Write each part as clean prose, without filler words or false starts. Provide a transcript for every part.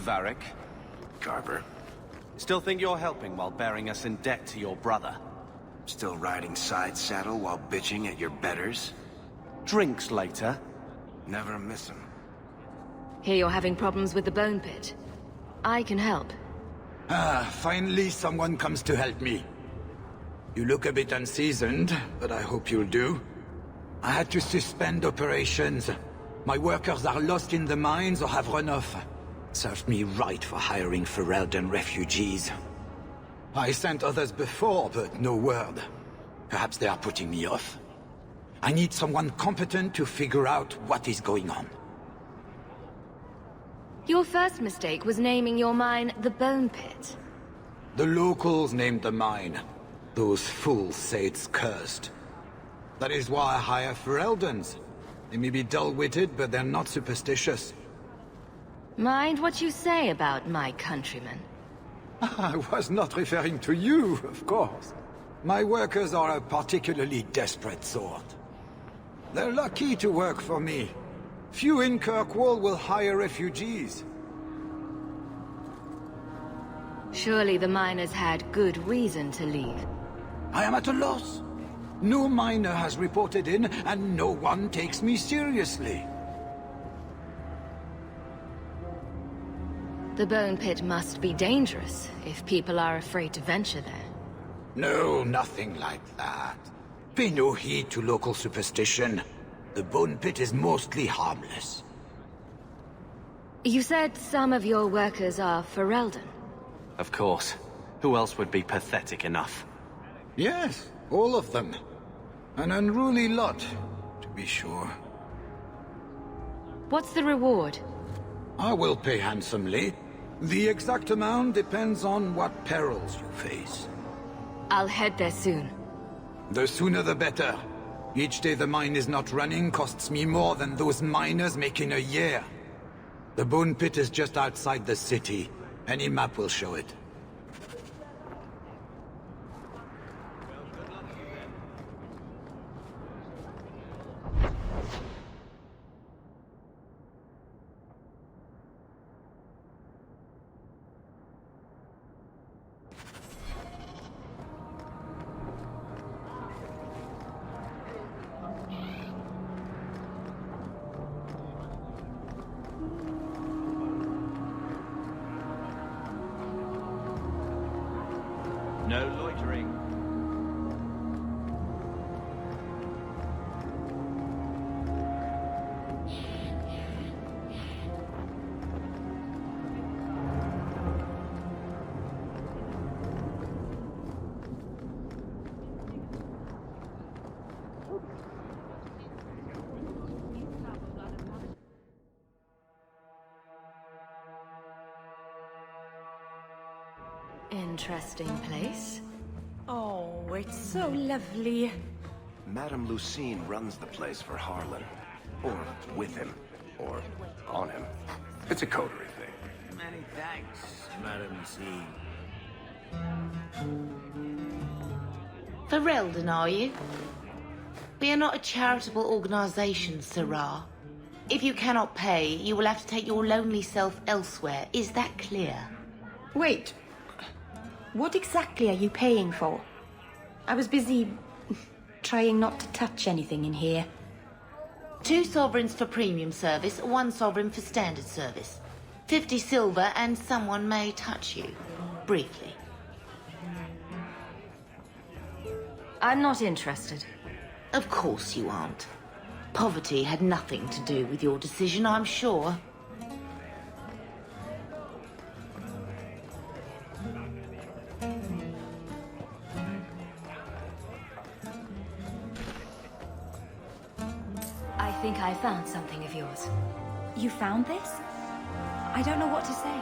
Varric. Garber. Still think you're helping while bearing us in debt to your brother? Still riding side saddle while bitching at your betters? Drinks later? Never miss 'em. Hear you're having problems with the bone pit. I can help. Finally someone comes to help me. You look a bit unseasoned, but I hope you'll do. I had to suspend operations. My workers are lost in the mines or have run off. Served me right for hiring Ferelden refugees. I sent others before, but no word. Perhaps they are putting me off. I need someone competent to figure out what is going on. Your first mistake was naming your mine the Bone Pit. The locals named the mine. Those fools say it's cursed. That is why I hire Fereldens. They may be dull-witted, but they're not superstitious. Mind what you say about my countrymen. I was not referring to you, of course. My workers are a particularly desperate sort. They're lucky to work for me. Few in Kirkwall will hire refugees. Surely the miners had good reason to leave. I am at a loss. No miner has reported in, and no one takes me seriously. The Bone Pit must be dangerous if people are afraid to venture there. No, nothing like that. Pay no heed to local superstition. The Bone Pit is mostly harmless. You said some of your workers are Ferelden. Of course. Who else would be pathetic enough? Yes, all of them. An unruly lot, to be sure. What's the reward? I will pay handsomely. The exact amount depends on what perils you face. I'll head there soon. The sooner the better. Each day the mine is not running costs me more than those miners make in a year. The Bone Pit is just outside the city. Any map will show it. No loitering. Interesting place. Oh, it's so lovely. Madame Lucine runs the place for Harlan. Or with him. Or on him. It's a coterie thing. Many thanks, Madame C. Ferelden, are you? We are not a charitable organization, Sirrah. If you cannot pay, you will have to take your lonely self elsewhere. Is that clear? Wait. What exactly are you paying for? I was busy trying not to touch anything in here. 2 sovereigns for premium service, 1 sovereign for standard service. 50 silver and someone may touch you. Briefly. I'm not interested. Of course you aren't. Poverty had nothing to do with your decision, I'm sure. I think I found something of yours. You found this? I don't know what to say.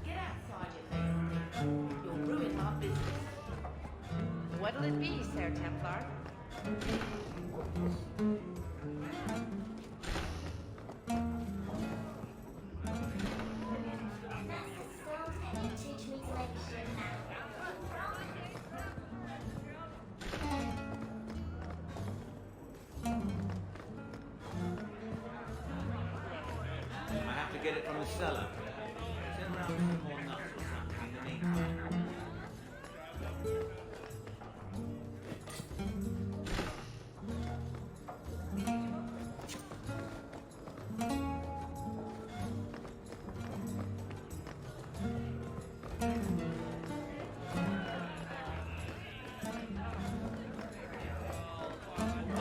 Get outside, you'll ruin my business. What'll it be, Sir Templar? in the cellar. Send round some more nuts or something in the meantime.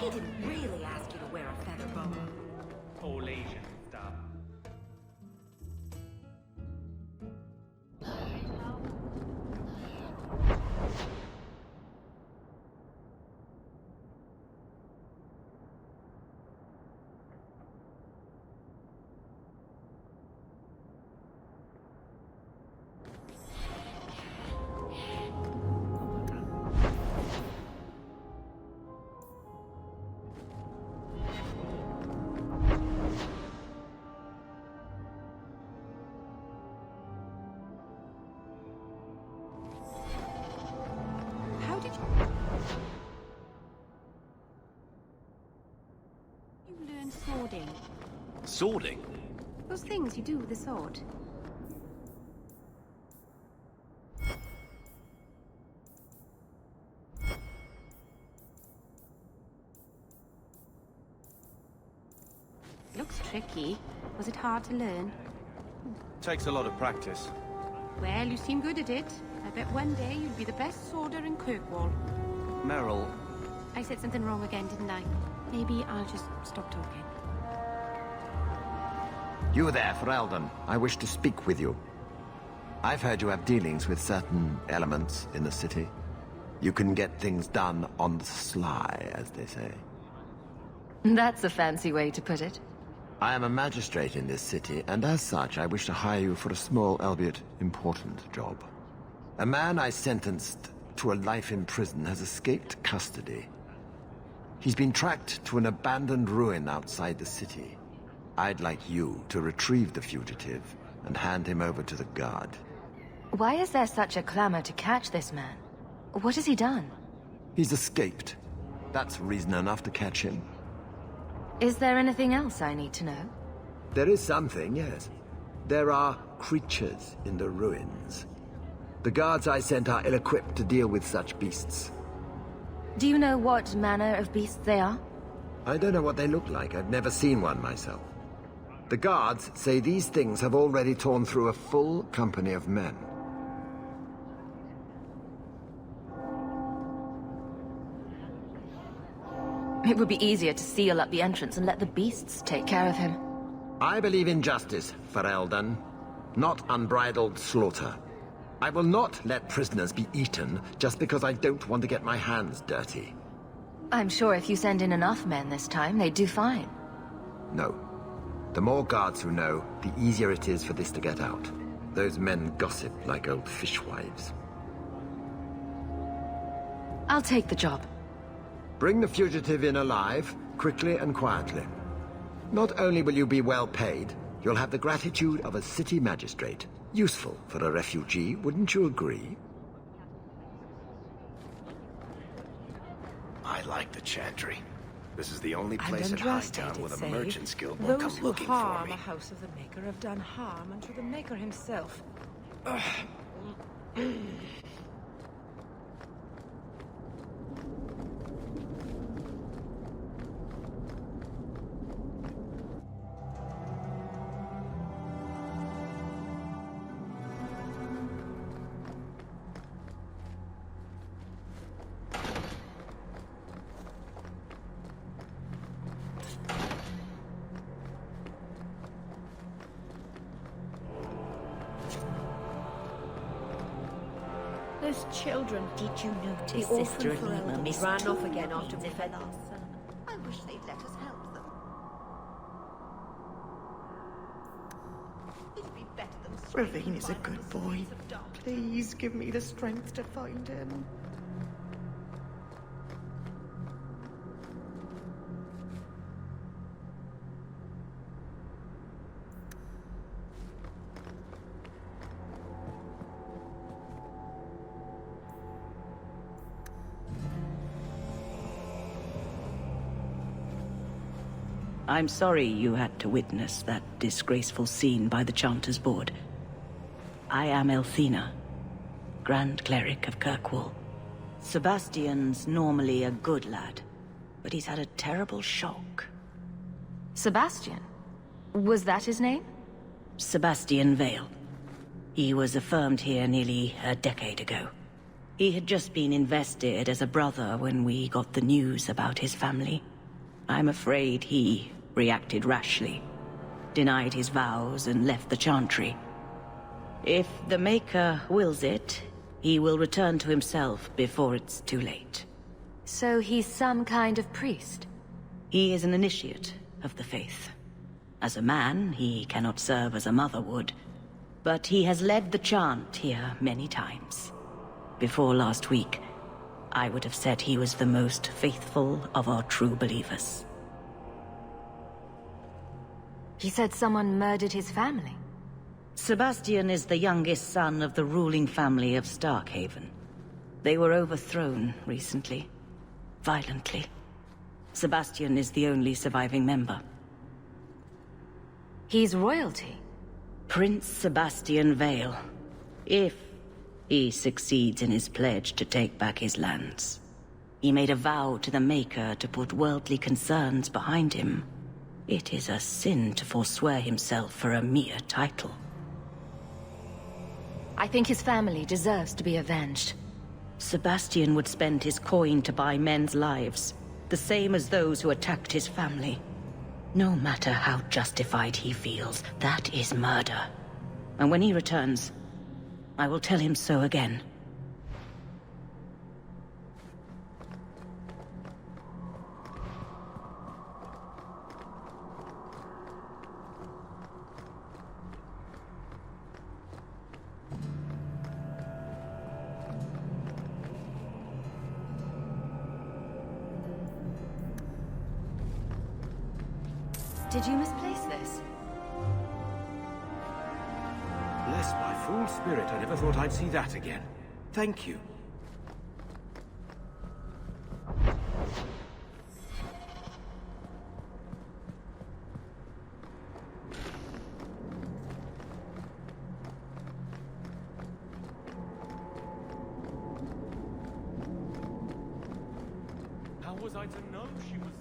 He didn't really ask you to wear a feather boa. All Asian stuff. How did you learn swording? Swording? Those things you do with the sword. Looks tricky. Was it hard to learn? Takes a lot of practice. Well, you seem good at it. I bet one day you'll be the best sworder in Kirkwall. Meryl, I said something wrong again, didn't I? Maybe I'll just stop talking. You there, Ferelden. I wish to speak with you. I've heard you have dealings with certain elements in the city. You can get things done on the sly, as they say. That's a fancy way to put it. I am a magistrate in this city, and as such, I wish to hire you for a small, albeit important, job. A man I sentenced to a life in prison has escaped custody. He's been tracked to an abandoned ruin outside the city. I'd like you to retrieve the fugitive and hand him over to the guard. Why is there such a clamor to catch this man? What has he done? He's escaped. That's reason enough to catch him. Is there anything else I need to know? There is something, yes. There are creatures in the ruins. The guards I sent are ill-equipped to deal with such beasts. Do you know what manner of beasts they are? I don't know what they look like. I've never seen one myself. The guards say these things have already torn through a full company of men. It would be easier to seal up the entrance and let the beasts take care of him. I believe in justice, Ferelden, not unbridled slaughter. I will not let prisoners be eaten just because I don't want to get my hands dirty. I'm sure if you send in enough men this time, they'd do fine. No. The more guards who know, the easier it is for this to get out. Those men gossip like old fishwives. I'll take the job. Bring the fugitive in alive, quickly and quietly. Not only will you be well paid, you'll have the gratitude of a city magistrate. Useful for a refugee, wouldn't you agree? I like the Chantry. This is the only place in Hightown where the Merchants Guild will Those come who looking for harm me. a house of the Maker have done harm unto the Maker himself. Those children. Did you notice The Sister orphan Lima Ferelden missed ran off two again after we queens fed in our her son. I wish they'd let us help them. It'd be better than Ravine is a good boy. Please give me the strength to find him. I'm sorry you had to witness that disgraceful scene by the Chanter's Board. I am Elthina, Grand Cleric of Kirkwall. Sebastian's normally a good lad, but he's had a terrible shock. Sebastian? Was that his name? Sebastian Vale. He was affirmed here nearly a decade ago. He had just been invested as a brother when we got the news about his family. I'm afraid he reacted rashly, denied his vows and left the Chantry. If the Maker wills it, he will return to himself before it's too late. So he's some kind of priest? He is an initiate of the faith. As a man, he cannot serve as a mother would, but he has led the chant here many times. Before last week, I would have said he was the most faithful of our true believers. He said someone murdered his family. Sebastian is the youngest son of the ruling family of Starkhaven. They were overthrown recently, violently. Sebastian is the only surviving member. He's royalty? Prince Sebastian Vale, if he succeeds in his pledge to take back his lands. He made a vow to the Maker to put worldly concerns behind him. It is a sin to forswear himself for a mere title. I think his family deserves to be avenged. Sebastian would spend his coin to buy men's lives, the same as those who attacked his family. No matter how justified he feels, that is murder. And when he returns, I will tell him so again. Did you misplace this? Bless my fool spirit, I never thought I'd see that again. Thank you. How was I to know she was...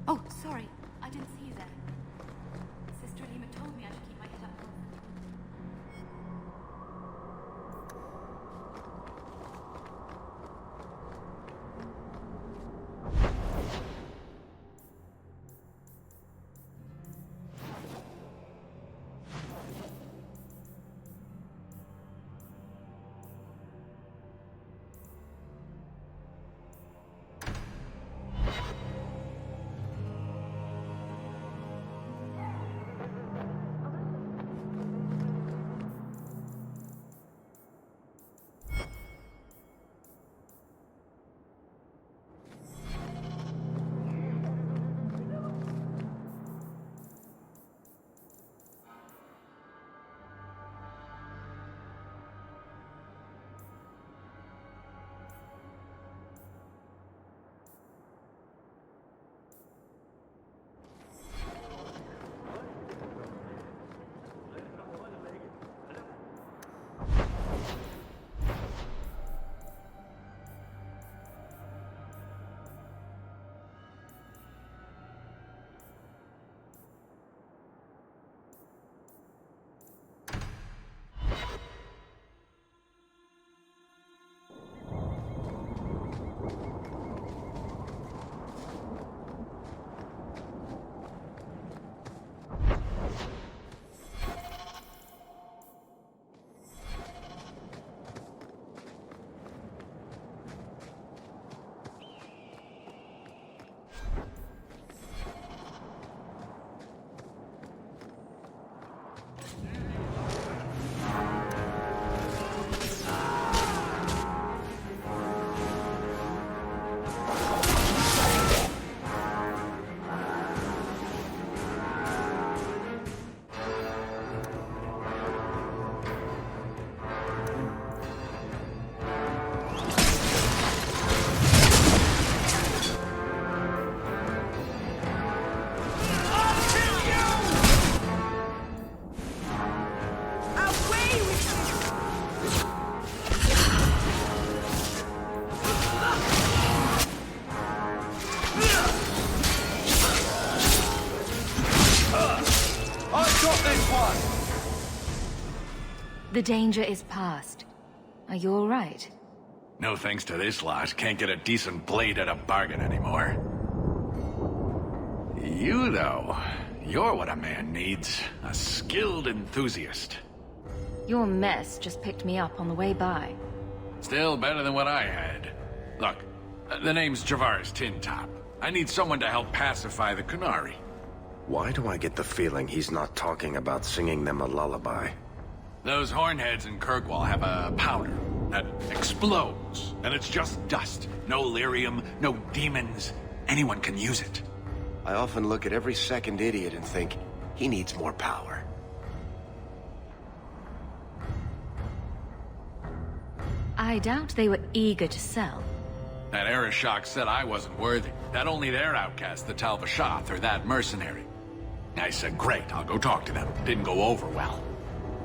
Oh, sorry. I didn't see you there. Sister Alima told me I should keep my head up. The danger is past. Are you all right? No thanks to this lot, can't get a decent blade at a bargain anymore. You, though, you're what a man needs. A skilled enthusiast. Your mess just picked me up on the way by. Still better than what I had. Look, the name's Javar's Tin Top. I need someone to help pacify the Kunari. Why do I get the feeling he's not talking about singing them a lullaby? Those hornheads in Kirkwall have a powder that explodes, and it's just dust. No lyrium, no demons. Anyone can use it. I often look at every second idiot and think, he needs more power. I doubt they were eager to sell. That Arishok said I wasn't worthy. That only their outcast, the Talvashath, or that mercenary. I said, great, I'll go talk to them. Didn't go over well.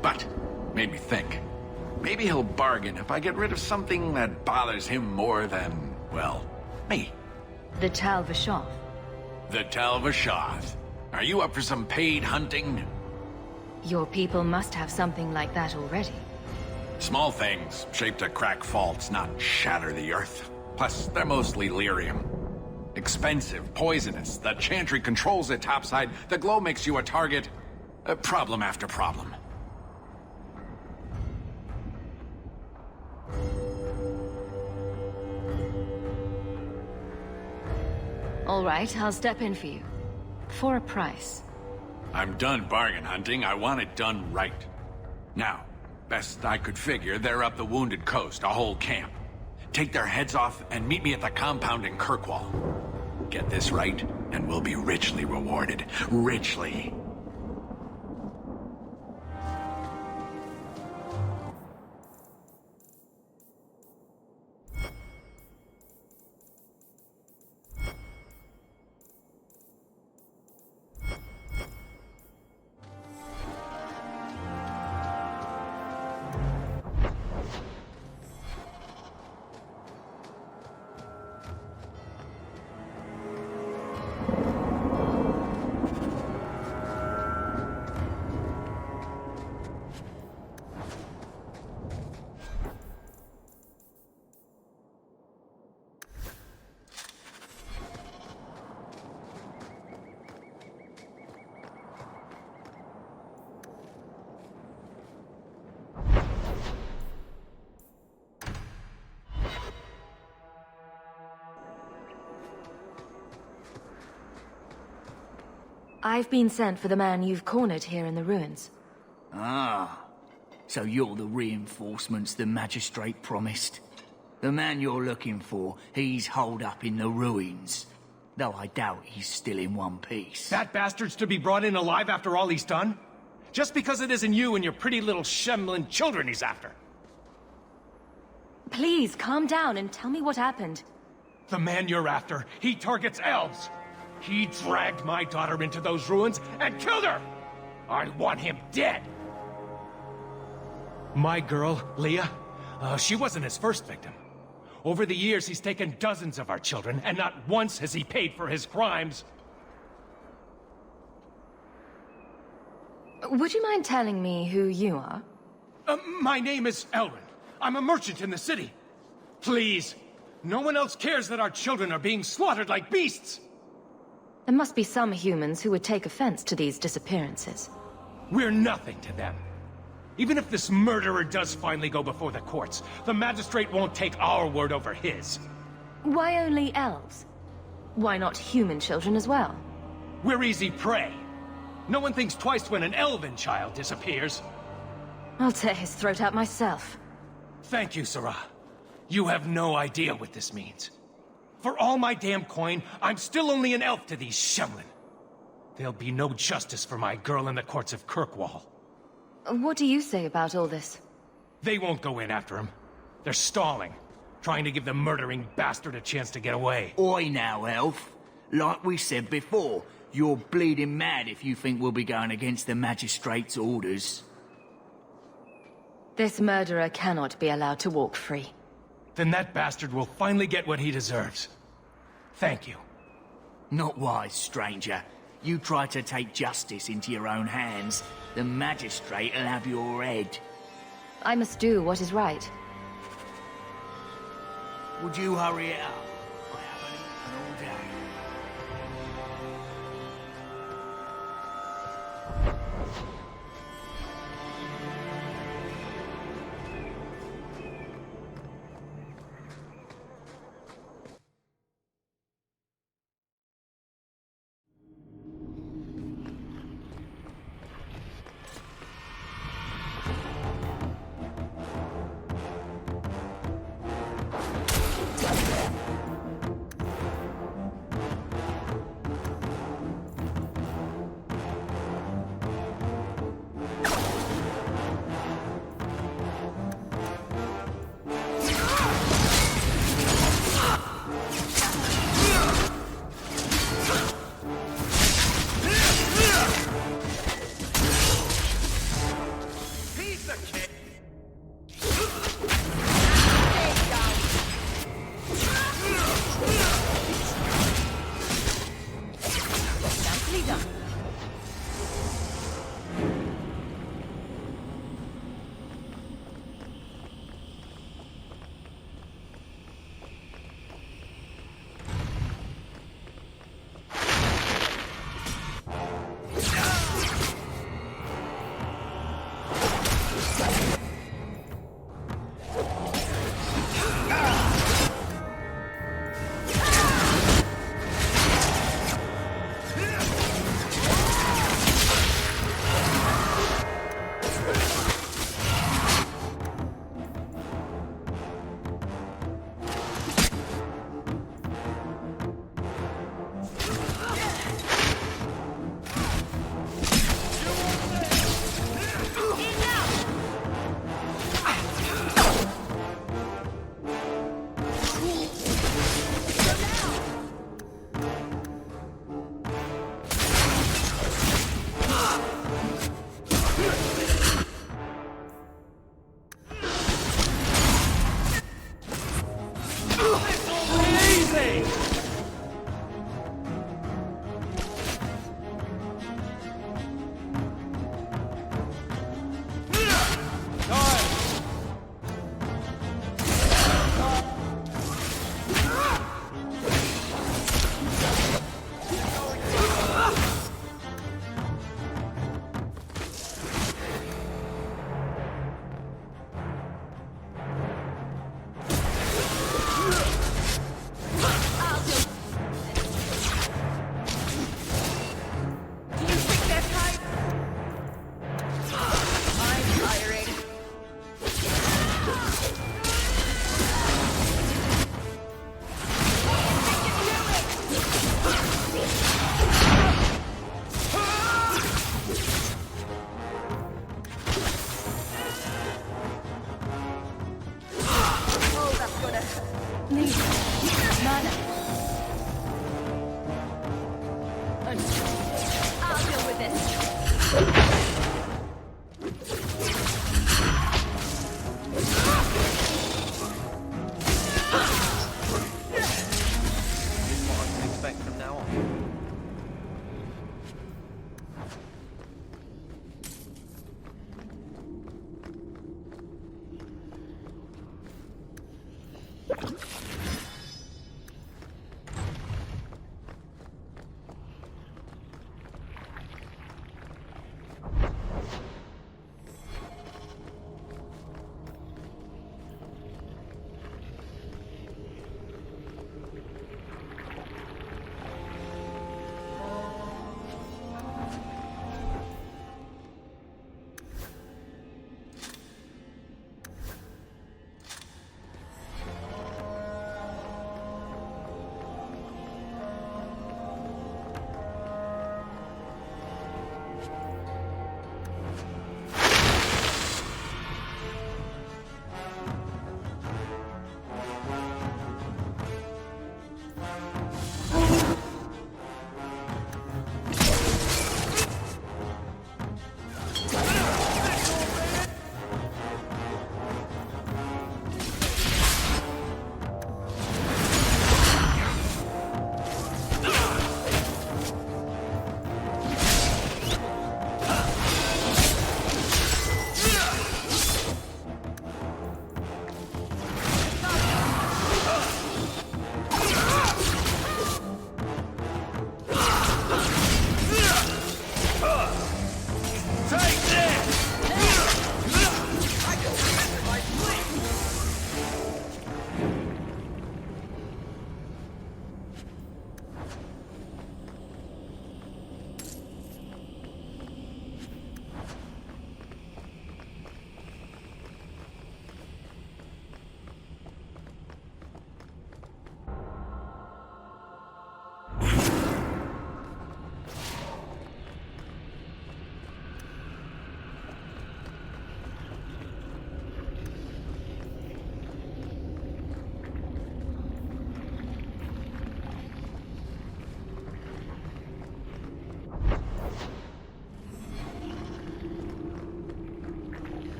But, made me think. Maybe he'll bargain if I get rid of something that bothers him more than, well, me. The Talvashath. The Talvashath. Are you up for some paid hunting? Your people must have something like that already. Small things, shaped to crack faults, not shatter the earth. Plus, they're mostly lyrium. Expensive, poisonous. The Chantry controls it topside. The glow makes you a target. Problem after problem. All right, I'll step in for you. For a price. I'm done bargain hunting. I want it done right. Now, best I could figure, they're up the Wounded Coast, a whole camp. Take their heads off and meet me at the compound in Kirkwall. Get this right, and we'll be richly rewarded. Richly. I've been sent for the man you've cornered here in the ruins. Ah, so you're the reinforcements the magistrate promised. The man you're looking for, he's holed up in the ruins. Though I doubt he's still in one piece. That bastard's to be brought in alive after all he's done? Just because it isn't you and your pretty little Shemlin children he's after. Please, calm down and tell me what happened. The man you're after, he targets elves. He dragged my daughter into those ruins and killed her! I want him dead! My girl, Leah, she wasn't his first victim. Over the years, he's taken dozens of our children, and not once has he paid for his crimes. Would you mind telling me who you are? My name is Elrin. I'm a merchant in the city. Please, no one else cares that our children are being slaughtered like beasts! There must be some humans who would take offense to these disappearances. We're nothing to them. Even if this murderer does finally go before the courts, the magistrate won't take our word over his. Why only elves? Why not human children as well? We're easy prey. No one thinks twice when an elven child disappears. I'll tear his throat out myself. Thank you, Sarah. You have no idea what this means. For all my damn coin, I'm still only an elf to these Shemlin. There'll be no justice for my girl in the courts of Kirkwall. What do you say about all this? They won't go in after him. They're stalling, trying to give the murdering bastard a chance to get away. Oi now, elf. Like we said before, you're bleeding mad if you think we'll be going against the magistrate's orders. This murderer cannot be allowed to walk free. Then that bastard will finally get what he deserves. Thank you. Not wise, stranger. You try to take justice into your own hands, the magistrate'll have your head. I must do what is right. Would you hurry it up? I haven't eaten all day. I'll deal with this.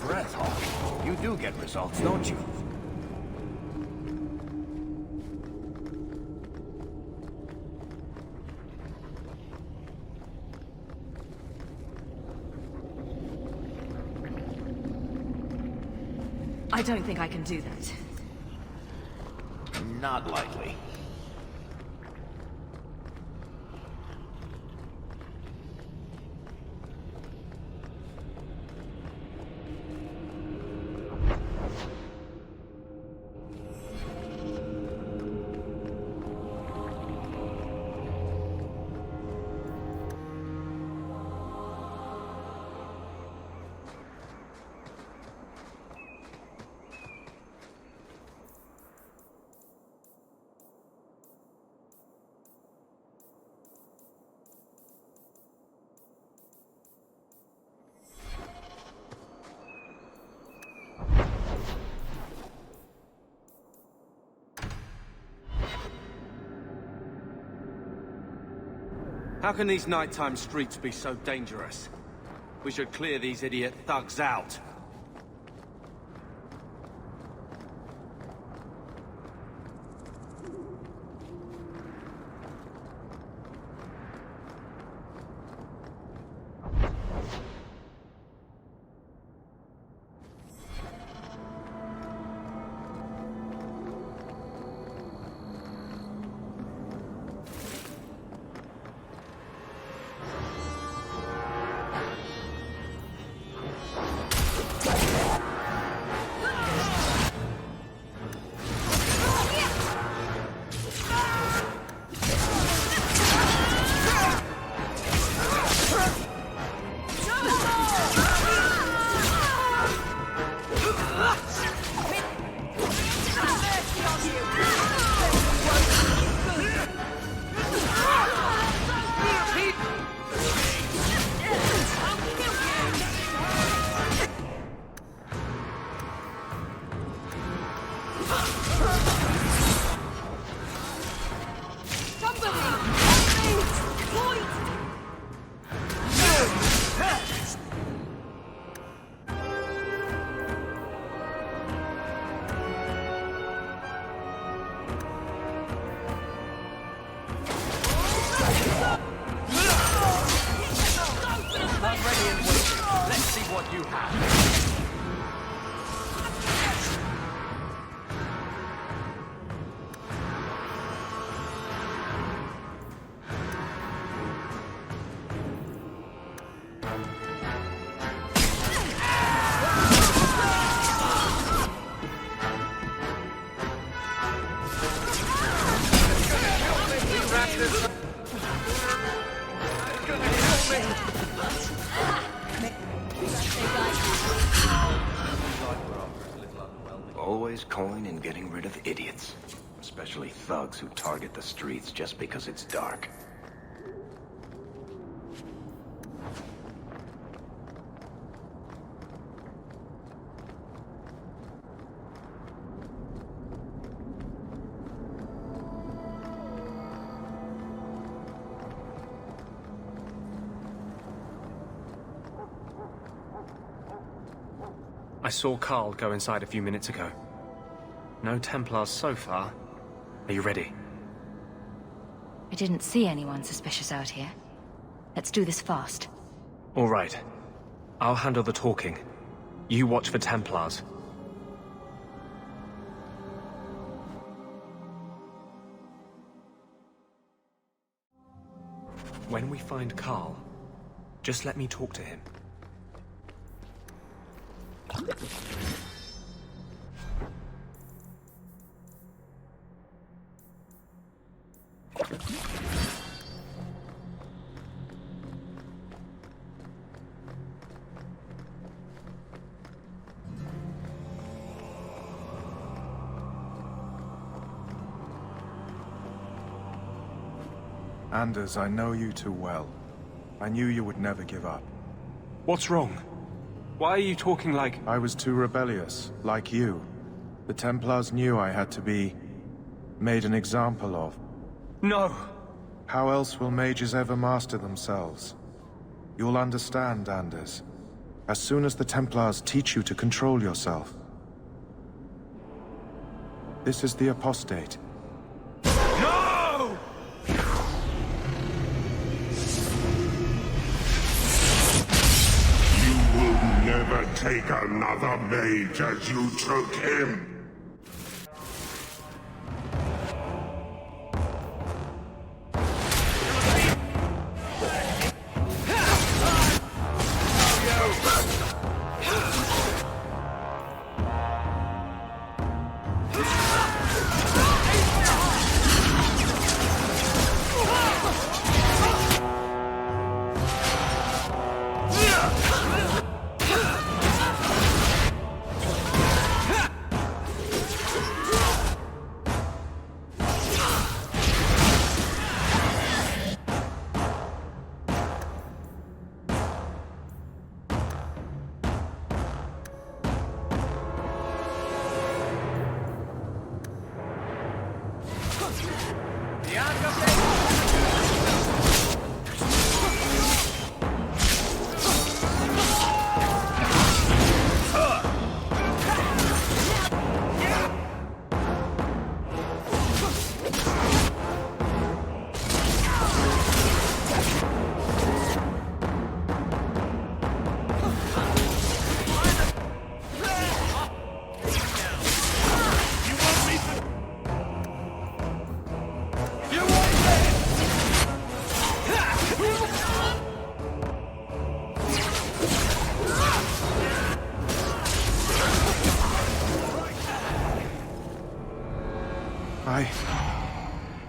breath, Hawk. You do get results, don't you? I don't think I can do that. Not likely. How can these nighttime streets be so dangerous? We should clear these idiot thugs out. Always coin and getting rid of idiots. Especially thugs who target the streets just because it's dark. I saw Carl go inside a few minutes ago. No Templars so far. Are you ready? I didn't see anyone suspicious out here. Let's do this fast. All right. I'll handle the talking. You watch for Templars. When we find Carl, just let me talk to him. Anders, I know you too well. I knew you would never give up. What's wrong? Why are you talking like... I was too rebellious, like you. The Templars knew I had to be... made an example of. No! How else will mages ever master themselves? You'll understand, Anders. As soon as the Templars teach you to control yourself. This is the apostate. No! You will never take another mage as you took him.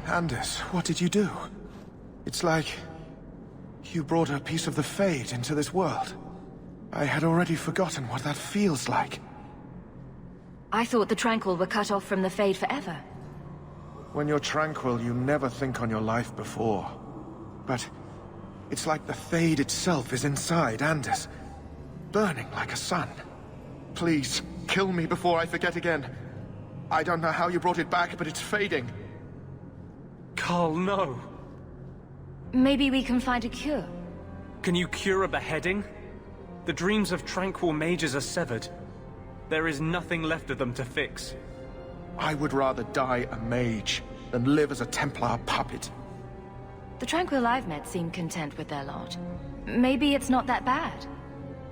Anders, what did you do? It's like you brought a piece of the Fade into this world. I had already forgotten what that feels like. I thought the Tranquil were cut off from the Fade forever. When you're tranquil, you never think on your life before. But it's like the Fade itself is inside Anders, burning like a sun. Please, kill me before I forget again. I don't know how you brought it back, but it's fading. Carl, no. Maybe we can find a cure. Can you cure a beheading? The dreams of tranquil mages are severed. There is nothing left of them to fix. I would rather die a mage than live as a Templar puppet. The Tranquil I've met seem content with their lot. Maybe it's not that bad.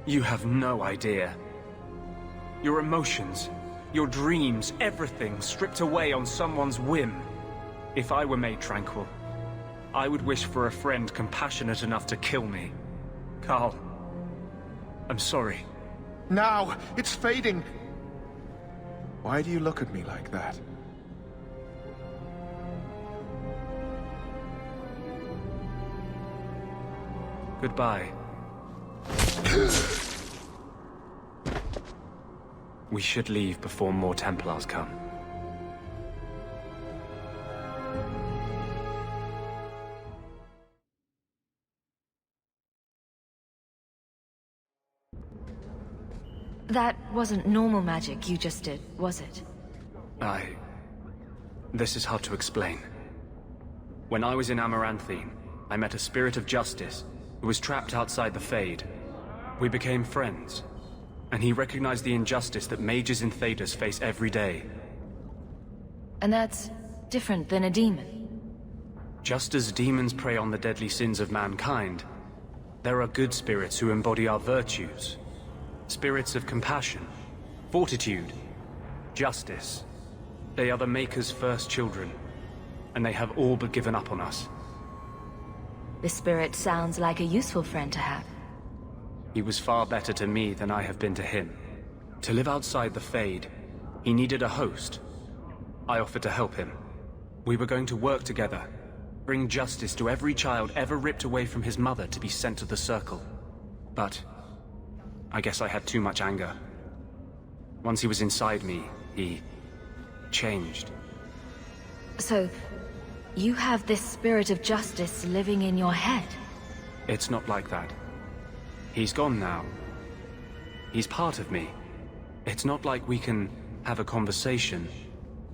You have no idea. Your emotions, your dreams, everything stripped away on someone's whim. If I were made tranquil, I would wish for a friend compassionate enough to kill me. Carl, I'm sorry. Now! It's fading! Why do you look at me like that? Goodbye. We should leave before more Templars come. That wasn't normal magic you just did, was it? This is hard to explain. When I was in Amaranthine, I met a spirit of justice who was trapped outside the Fade. We became friends, and he recognized the injustice that mages in Thedas face every day. And that's different than a demon. Just as demons prey on the deadly sins of mankind, there are good spirits who embody our virtues. Spirits of compassion, fortitude, justice. They are the Maker's first children, and they have all but given up on us. This spirit sounds like a useful friend to have. He was far better to me than I have been to him. To live outside the Fade, he needed a host. I offered to help him. We were going to work together, bring justice to every child ever ripped away from his mother to be sent to the Circle. But I guess I had too much anger. Once he was inside me, he changed. So, you have this spirit of justice living in your head? It's not like that. He's gone now. He's part of me. It's not like we can have a conversation.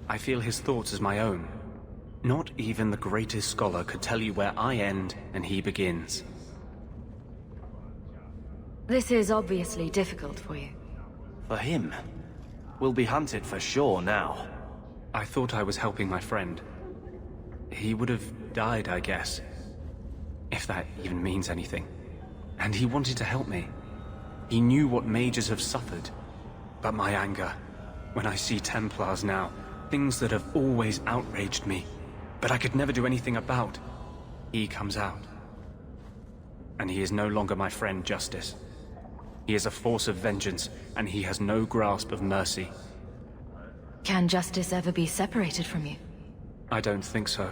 I feel his thoughts as my own. Not even the greatest scholar could tell you where I end and he begins. This is obviously difficult for you. For him. We'll be hunted for sure now. I thought I was helping my friend. He would have died, I guess. If that even means anything. And he wanted to help me. He knew what mages have suffered. But my anger, when I see Templars now, things that have always outraged me, but I could never do anything about, he comes out. And he is no longer my friend, Justice. He is a force of vengeance, and he has no grasp of mercy. Can justice ever be separated from you? I don't think so.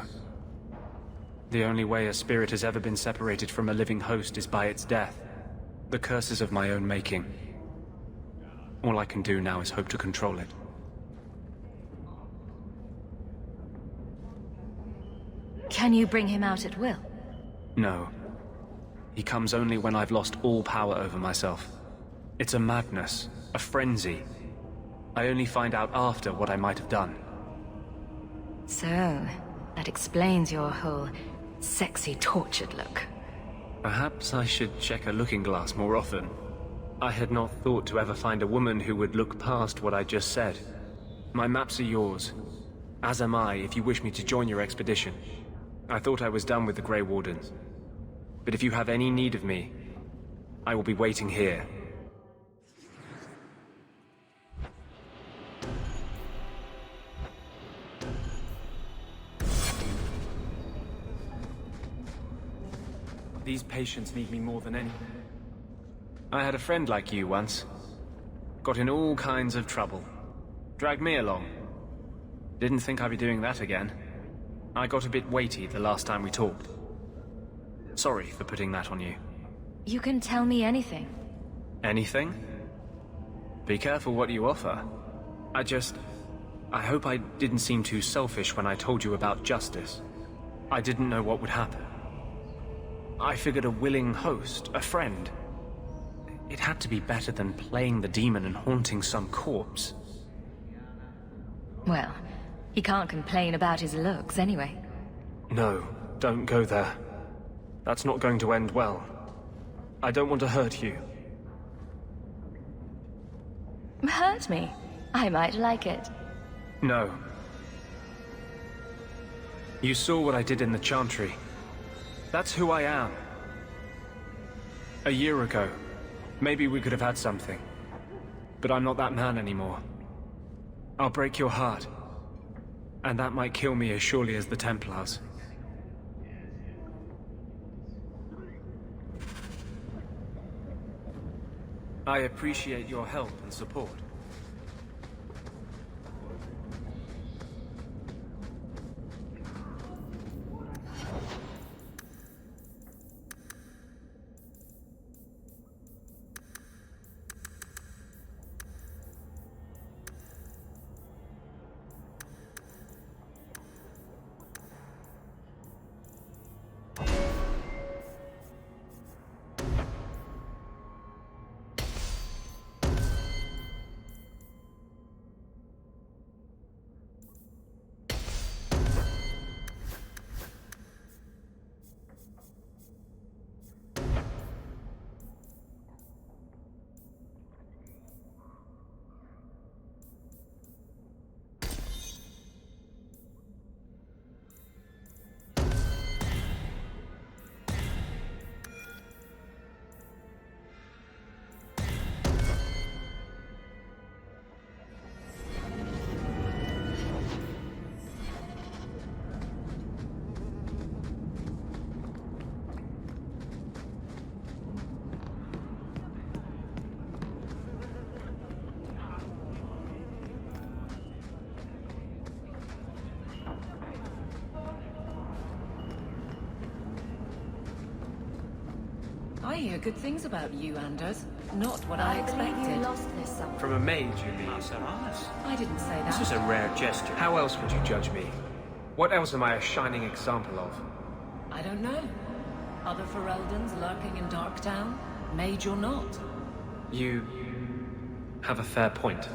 The only way a spirit has ever been separated from a living host is by its death. The curse is of my own making. All I can do now is hope to control it. Can you bring him out at will? No. He comes only when I've lost all power over myself. It's a madness, a frenzy. I only find out after what I might have done. So, that explains your whole sexy, tortured look. Perhaps I should check a looking glass more often. I had not thought to ever find a woman who would look past what I just said. My maps are yours, as am I if you wish me to join your expedition. I thought I was done with the Grey Wardens. But if you have any need of me, I will be waiting here. These patients need me more than any. I had a friend like you once. Got in all kinds of trouble. Dragged me along. Didn't think I'd be doing that again. I got a bit weighty the last time we talked. Sorry for putting that on you. You can tell me anything. Anything? Be careful what you offer. I hope I didn't seem too selfish when I told you about justice. I didn't know what would happen. I figured a willing host, a friend. It had to be better than playing the demon and haunting some corpse. Well, he can't complain about his looks anyway. No, don't go there. That's not going to end well. I don't want to hurt you. Hurt me? I might like it. No. You saw what I did in the Chantry. That's who I am. A year ago, maybe we could have had something. But I'm not that man anymore. I'll break your heart. And that might kill me as surely as the Templars. I appreciate your help and support. I hear good things about you, Anders. Not what I expected. You lost this something. From a mage, you mean? I didn't say that. This was a rare gesture. How else would you judge me? What else am I a shining example of? I don't know. Other Fereldans lurking in Darktown? Mage or not? You have a fair point.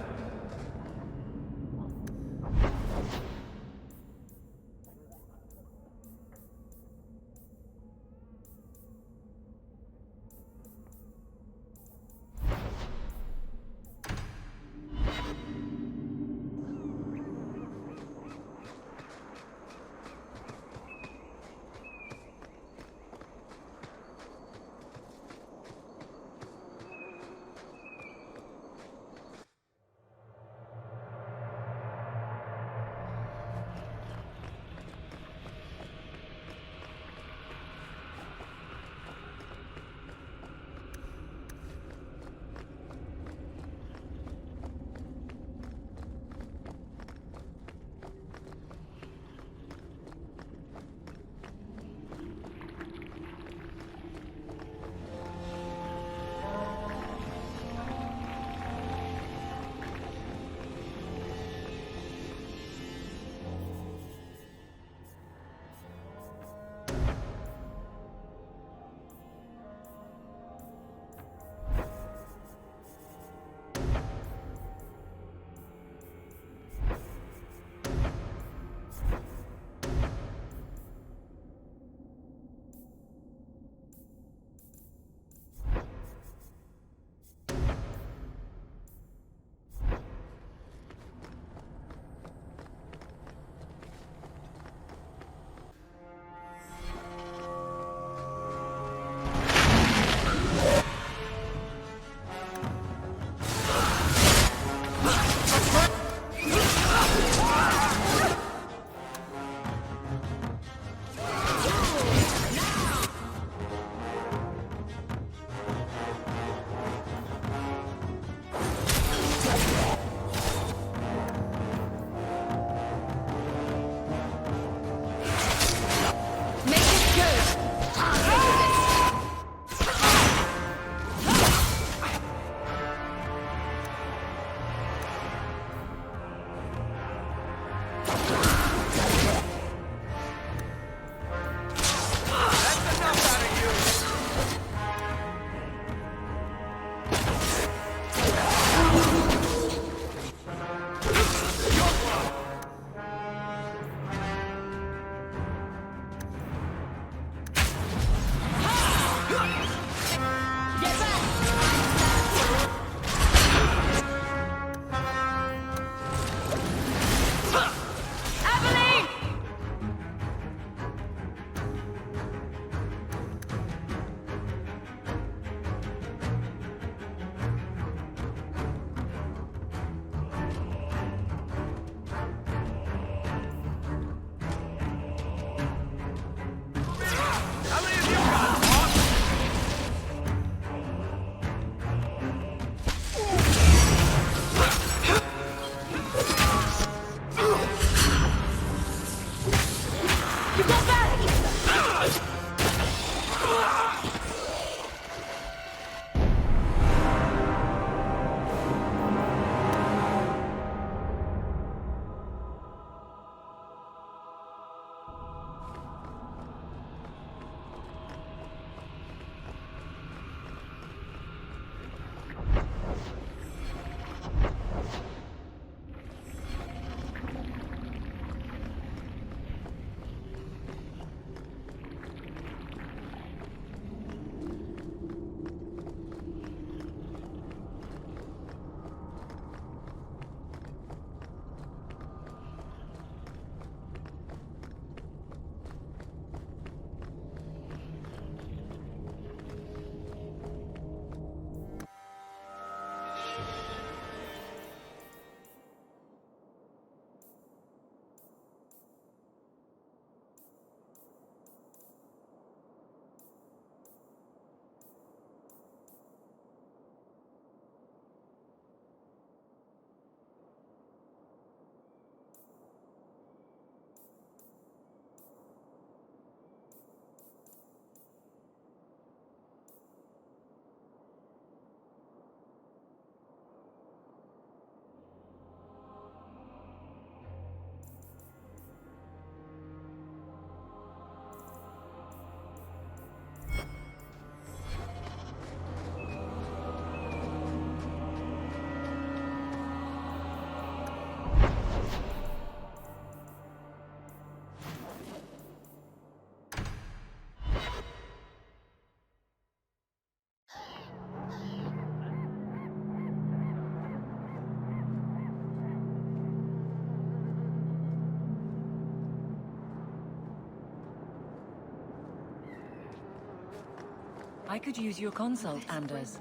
I could use your consult, Anders.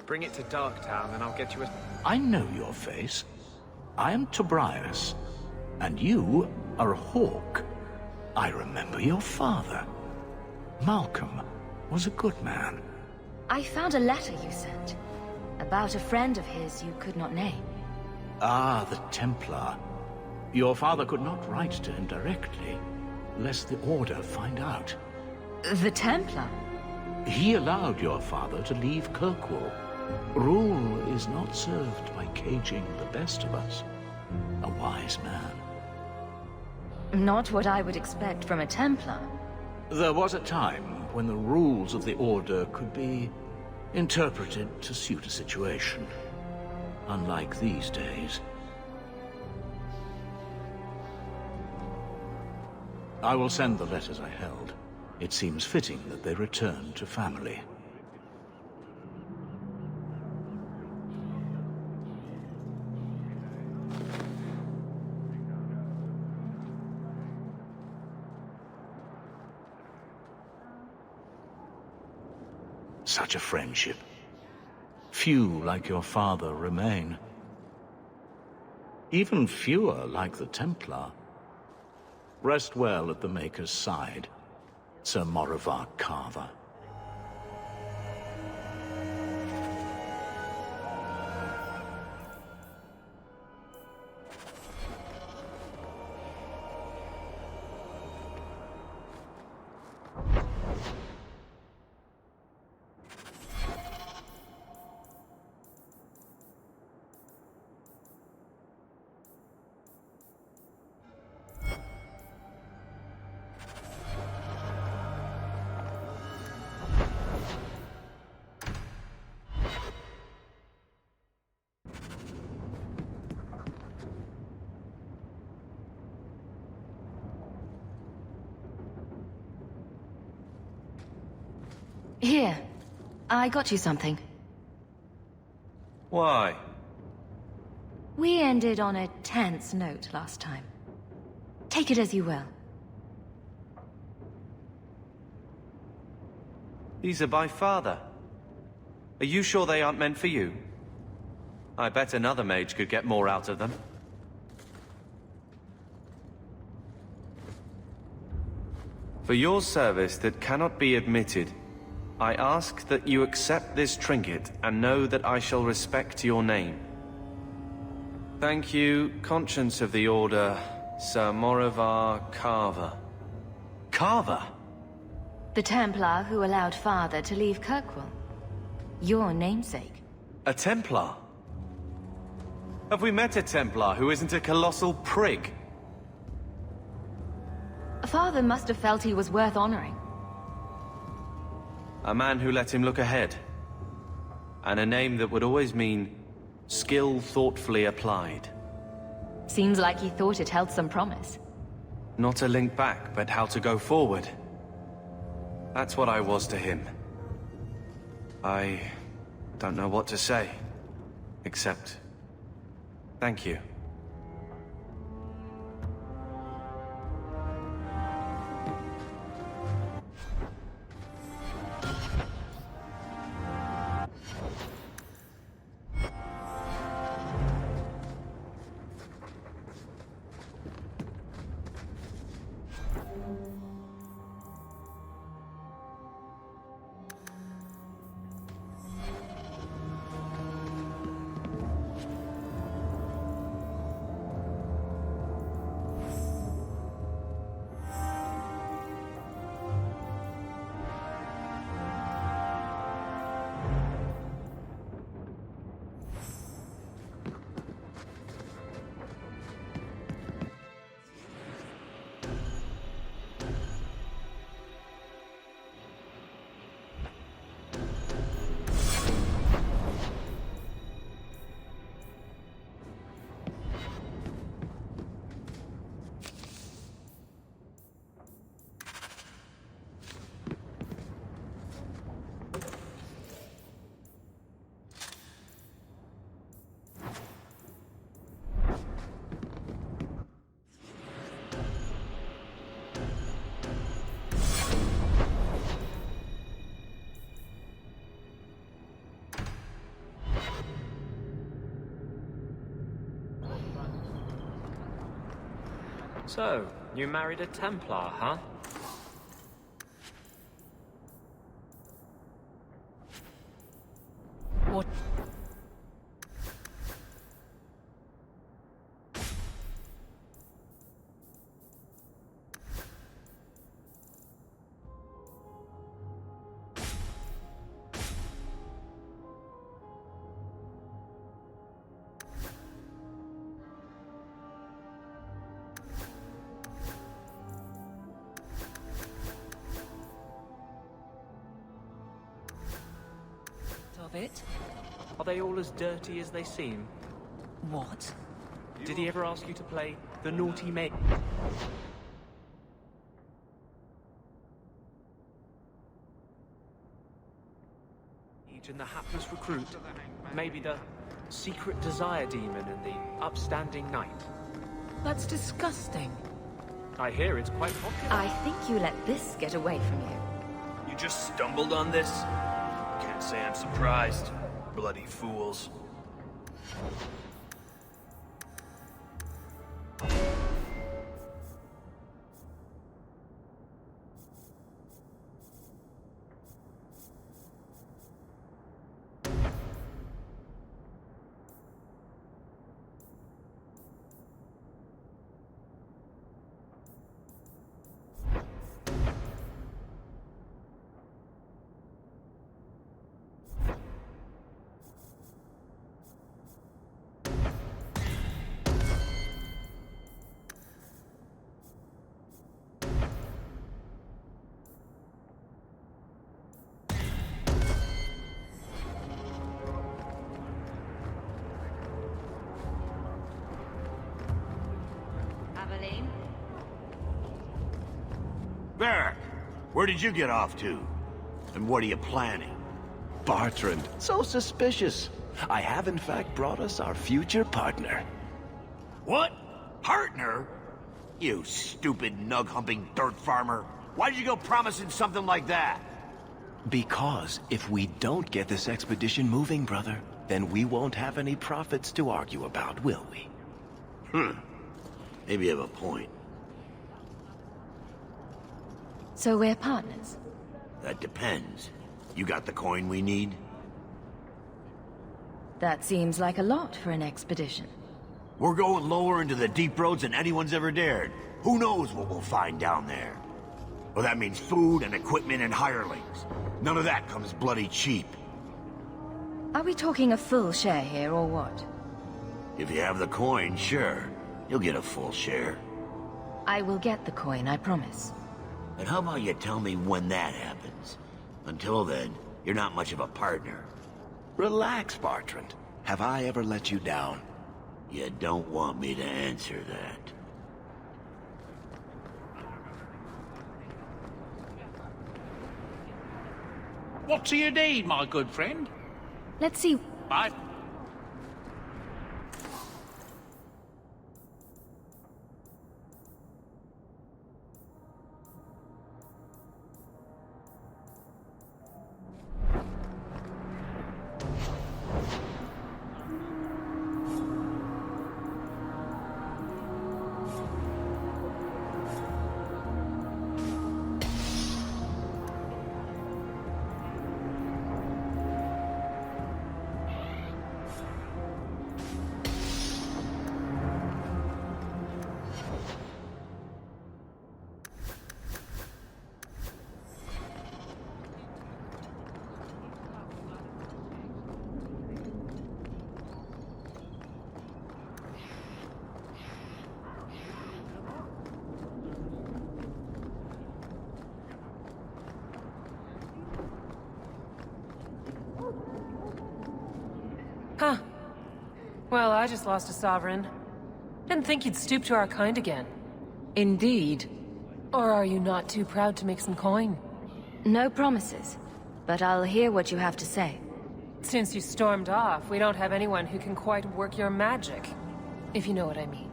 Bring it to Darktown and I'll get you a... I know your face. I am Tobias, and you are a hawk. I remember your father. Malcolm was a good man. I found a letter you sent. About a friend of his you could not name. Ah, the Templar. Your father could not write to him directly, lest the Order find out. The Templar? He allowed your father to leave Kirkwall. Rule is not served by caging the best of us. A wise man. Not what I would expect from a Templar. There was a time when the rules of the Order could be interpreted to suit a situation. Unlike these days. I will send the letters I held. It seems fitting that they return to family. Such a friendship. Few like your father remain. Even fewer like the Templar. Rest well at the Maker's side, Sir Morivar Carver. Here, I got you something. Why? We ended on a tense note last time. Take it as you will. These are by father. Are you sure they aren't meant for you? I bet another mage could get more out of them. For your service that cannot be admitted, I ask that you accept this trinket and know that I shall respect your name. Thank you, Conscience of the Order, Sir Morivar Carver. Carver? The Templar who allowed Father to leave Kirkwall. Your namesake. A Templar? Have we met a Templar who isn't a colossal prig? Father must have felt he was worth honoring. A man who let him look ahead. And a name that would always mean skill thoughtfully applied. Seems like he thought it held some promise. Not a link back, but how to go forward. That's what I was to him. I don't know what to say, except thank you. So, you married a Templar, huh? What? Of it? Are they all as dirty as they seem? What? Did he ever ask you to play the naughty maid? And the hapless recruit? Maybe the secret desire demon and the upstanding knight? That's disgusting. I hear it's quite popular. I think you let this get away from you. You just stumbled on this? Can't say I'm surprised. Bloody fools. Barrack, where did you get off to? And what are you planning? Bartrand, so suspicious. I have in fact brought us our future partner. What? Partner? You stupid nug-humping dirt farmer. Why did you go promising something like that? Because if we don't get this expedition moving, brother, then we won't have any profits to argue about, will we? Maybe you have a point. So we're partners? That depends. You got the coin we need? That seems like a lot for an expedition. We're going lower into the deep roads than anyone's ever dared. Who knows what we'll find down there? Well, that means food and equipment and hirelings. None of that comes bloody cheap. Are we talking a full share here, or what? If you have the coin, sure. You'll get a full share. I will get the coin, I promise. And how about you tell me when that happens? Until then, you're not much of a partner. Relax, Bartrand. Have I ever let you down? You don't want me to answer that. What do you need, my good friend? Let's see. I... Huh. Well, I just lost a sovereign. Didn't think you'd stoop to our kind again. Indeed. Or are you not too proud to make some coin? No promises, but I'll hear what you have to say. Since you stormed off, we don't have anyone who can quite work your magic, if you know what I mean.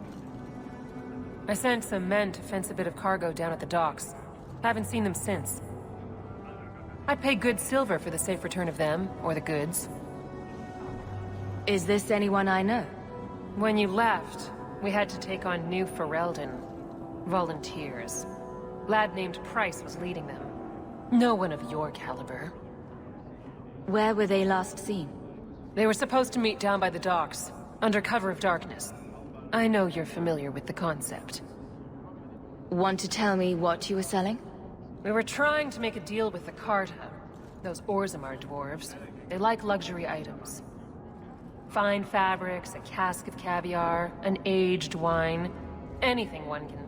I sent some men to fence a bit of cargo down at the docks. Haven't seen them since. I'd pay good silver for the safe return of them, or the goods. Is this anyone I know? When you left, we had to take on New Ferelden. Volunteers. Lad named Price was leading them. No one of your caliber. Where were they last seen? They were supposed to meet down by the docks, under cover of darkness. I know you're familiar with the concept. Want to tell me what you were selling? We were trying to make a deal with the Carta. Those Orzammar dwarves. They like luxury items. Fine fabrics, a cask of caviar, an aged wine. Anything one can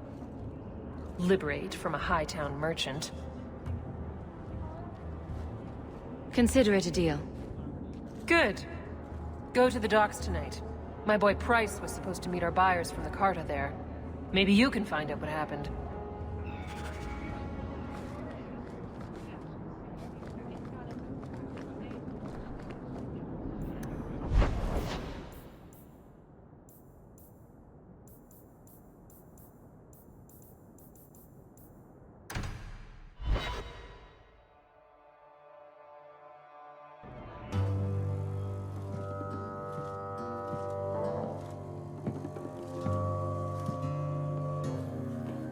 liberate from a Hightown merchant. Consider it a deal. Good. Go to the docks tonight. My boy Price was supposed to meet our buyers from the Carta there. Maybe you can find out what happened.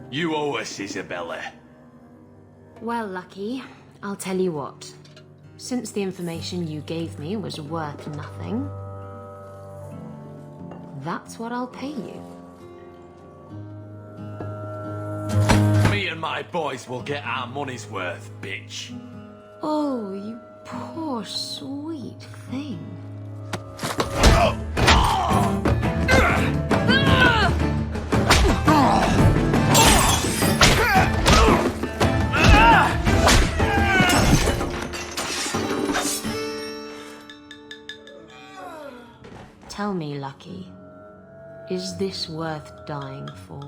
You owe us, Isabela. Well, Lucky, I'll tell you what. Since the information you gave me was worth nothing, that's what I'll pay you. Me and my boys will get our money's worth, bitch. Oh, you poor sweet thing. Tell me, Lucky, is this worth dying for?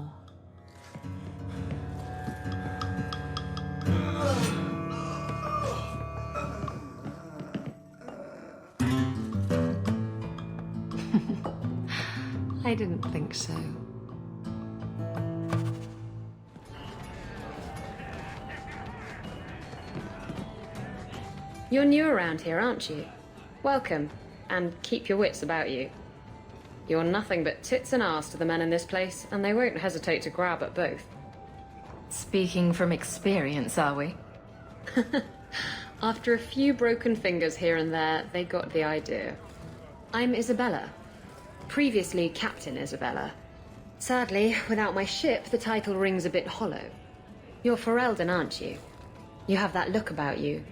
I didn't think so. You're new around here, aren't you? Welcome, and keep your wits about you. You're nothing but tits and arse to the men in this place, and they won't hesitate to grab at both. Speaking from experience, are we? After a few broken fingers here and there, they got the idea. I'm Isabela. Previously Captain Isabela. Sadly, without my ship, the title rings a bit hollow. You're Ferelden, aren't you? You have that look about you.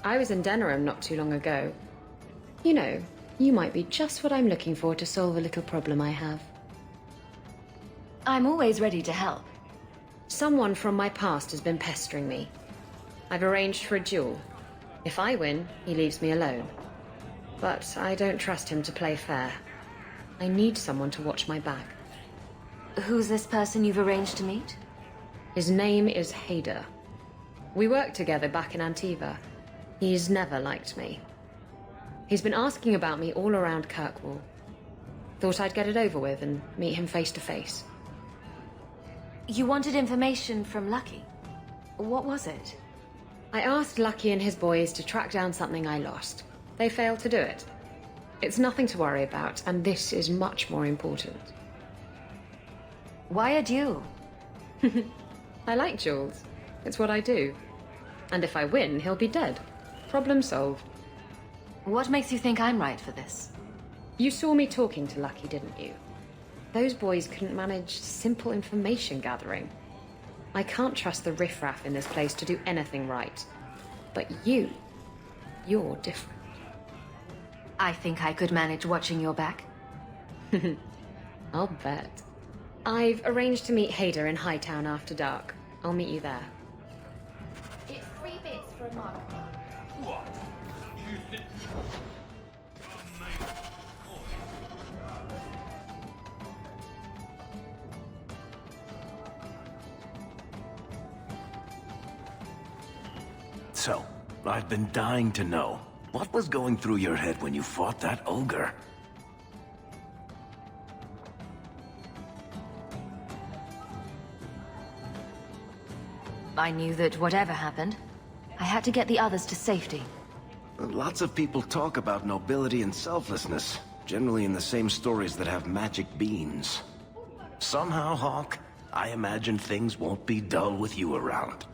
I was in Denerim not too long ago. You know, you might be just what I'm looking for to solve a little problem I have. I'm always ready to help. Someone from my past has been pestering me. I've arranged for a duel. If I win, he leaves me alone. But I don't trust him to play fair. I need someone to watch my back. Who's this person you've arranged to meet? His name is Hader. We worked together back in Antiva. He's never liked me. He's been asking about me all around Kirkwall. Thought I'd get it over with and meet him face to face. You wanted information from Lucky. What was it? I asked Lucky and his boys to track down something I lost. They failed to do it. It's nothing to worry about, and this is much more important. Why a duel? I like duels. It's what I do. And if I win, he'll be dead. Problem solved. What makes you think I'm right for this? You saw me talking to Lucky, didn't you? Those boys couldn't manage simple information gathering. I can't trust the riffraff in this place to do anything right. But you're different. I think I could manage watching your back. I'll bet. I've arranged to meet Hader in Hightown after dark. I'll meet you there. It's 3 bits for a mark. What? You think... So, I've been dying to know. What was going through your head when you fought that ogre? I knew that whatever happened, I had to get the others to safety. Lots of people talk about nobility and selflessness, generally in the same stories that have magic beans. Somehow, Hawk, I imagine things won't be dull with you around.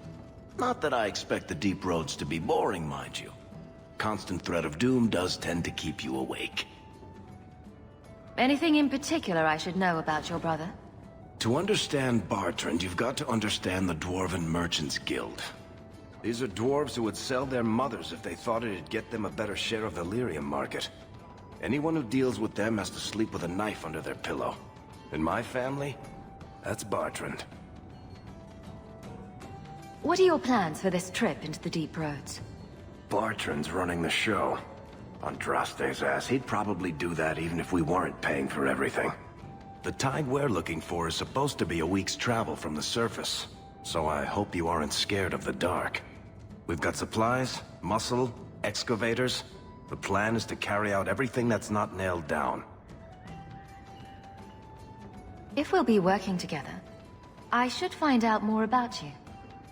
Not that I expect the deep roads to be boring, mind you. Constant threat of doom does tend to keep you awake. Anything in particular I should know about your brother? To understand Bartrand, you've got to understand the Dwarven Merchants Guild. These are dwarves who would sell their mothers if they thought it'd get them a better share of the lyrium market. Anyone who deals with them has to sleep with a knife under their pillow. In my family, that's Bartrand. What are your plans for this trip into the deep roads? Bartrand's running the show. Andraste's ass, he'd probably do that even if we weren't paying for everything. The tide we're looking for is supposed to be a week's travel from the surface, so I hope you aren't scared of the dark. We've got supplies, muscle, excavators. The plan is to carry out everything that's not nailed down. If we'll be working together, I should find out more about you.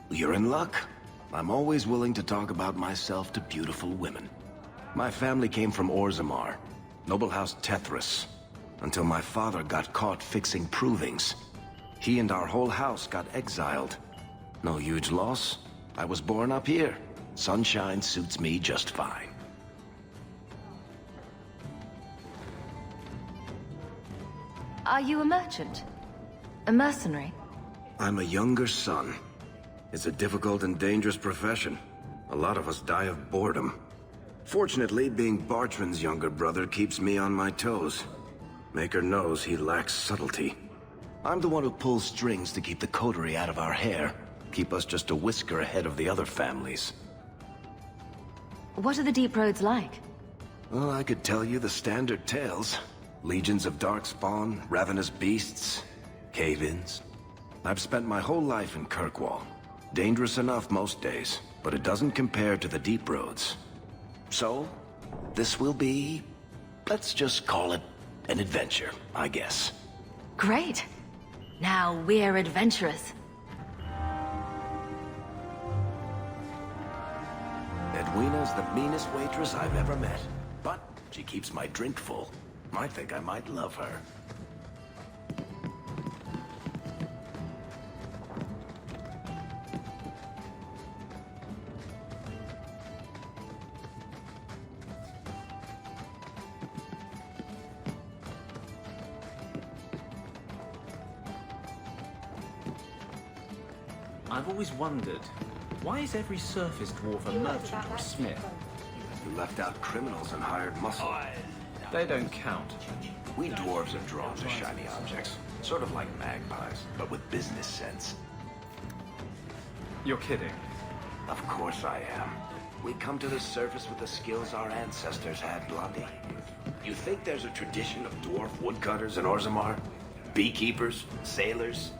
You're in luck. I'm always willing to talk about myself to beautiful women. My family came from Orzammar, noble house Tethras, until my father got caught fixing provings. He and our whole house got exiled. No huge loss. I was born up here. Sunshine suits me just fine. Are you a merchant? A mercenary? I'm a younger son. It's a difficult and dangerous profession. A lot of us die of boredom. Fortunately, being Bartrand's younger brother keeps me on my toes. Maker knows he lacks subtlety. I'm the one who pulls strings to keep the coterie out of our hair. Keep us just a whisker ahead of the other families. What are the deep roads like? Well, I could tell you the standard tales. Legions of darkspawn, ravenous beasts, cave-ins. I've spent my whole life in Kirkwall. Dangerous enough most days, but it doesn't compare to the deep roads. So, this will be... let's just call it an adventure, I guess. Great. Now we're adventurous. Edwina's the meanest waitress I've ever met, but she keeps my drink full. I think I might love her. I've always wondered, why is every surface dwarf a merchant or a smith? You left out criminals and hired muscle. They don't count. We dwarves are drawn to shiny objects. Sort of like magpies, but with business sense. You're kidding. Of course I am. We come to the surface with the skills our ancestors had, Blondie. You think there's a tradition of dwarf woodcutters in Orzammar? Beekeepers? Sailors?